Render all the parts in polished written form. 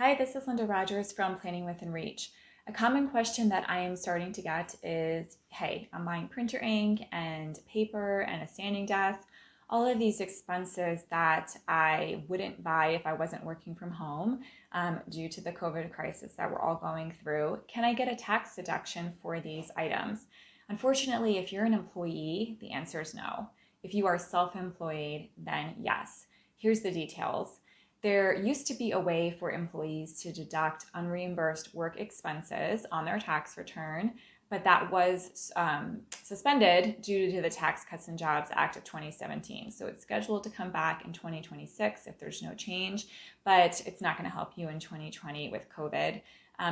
Hi, this is Linda Rogers from Planning Within Reach. A common question that I am starting to get is, hey, I'm buying printer ink and paper and a sanding desk, all of these expenses that I wouldn't buy if I wasn't working from home due to the COVID crisis that we're all going through. Can I get a tax deduction for these items? Unfortunately, if you're an employee, the answer is no. If you are self-employed, then yes. Here's the details. There used to be a way for employees to deduct unreimbursed work expenses on their tax return, but that was suspended due to the Tax Cuts and Jobs Act of 2017. So it's scheduled to come back in 2026 if there's no change, but it's not going to help you in 2020 with COVID.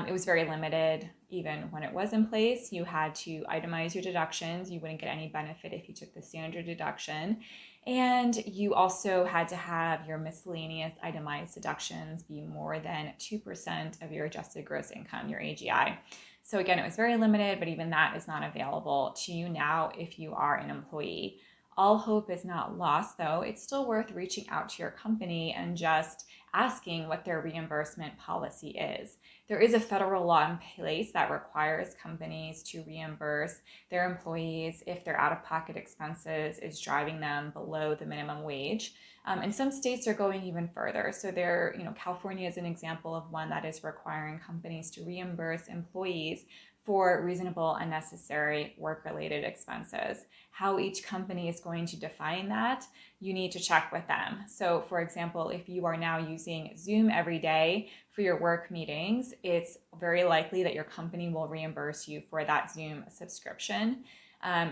It was very limited even when it was in place. You had to itemize your deductions. You wouldn't get any benefit if you took the standard deduction. And you also had to have your miscellaneous itemized deductions be more than 2% of your adjusted gross income, your AGI. So again, it was very limited, but even that is not available to you now if you are an employee. All hope is not lost, though. It's still worth reaching out to your company and just asking what their reimbursement policy is. There is a federal law in place that requires companies to reimburse their employees if their out-of-pocket expenses is driving them below the minimum wage. And some states are going even further. So California is an example of one that is requiring companies to reimburse employees for reasonable and necessary work-related expenses. How each company is going to define that, you need to check with them. So for example, if you are now using Zoom every day for your work meetings, it's very likely that your company will reimburse you for that Zoom subscription.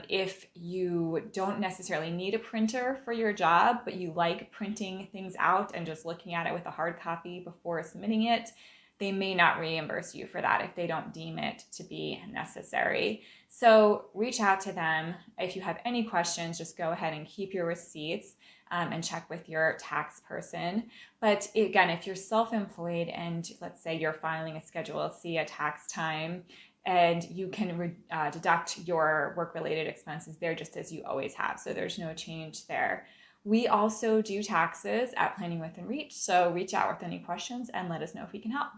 If you don't necessarily need a printer for your job, but you like printing things out and just looking at it with a hard copy before submitting it, they may not reimburse you for that if they don't deem it to be necessary. So reach out to them. If you have any questions, just go ahead and keep your receipts and check with your tax person. But again, if you're self-employed and let's say you're filing a Schedule C at tax time, and you can deduct your work-related expenses there just as you always have. So there's no change there. We also do taxes at Planning Within Reach, so reach out with any questions and let us know if we can help.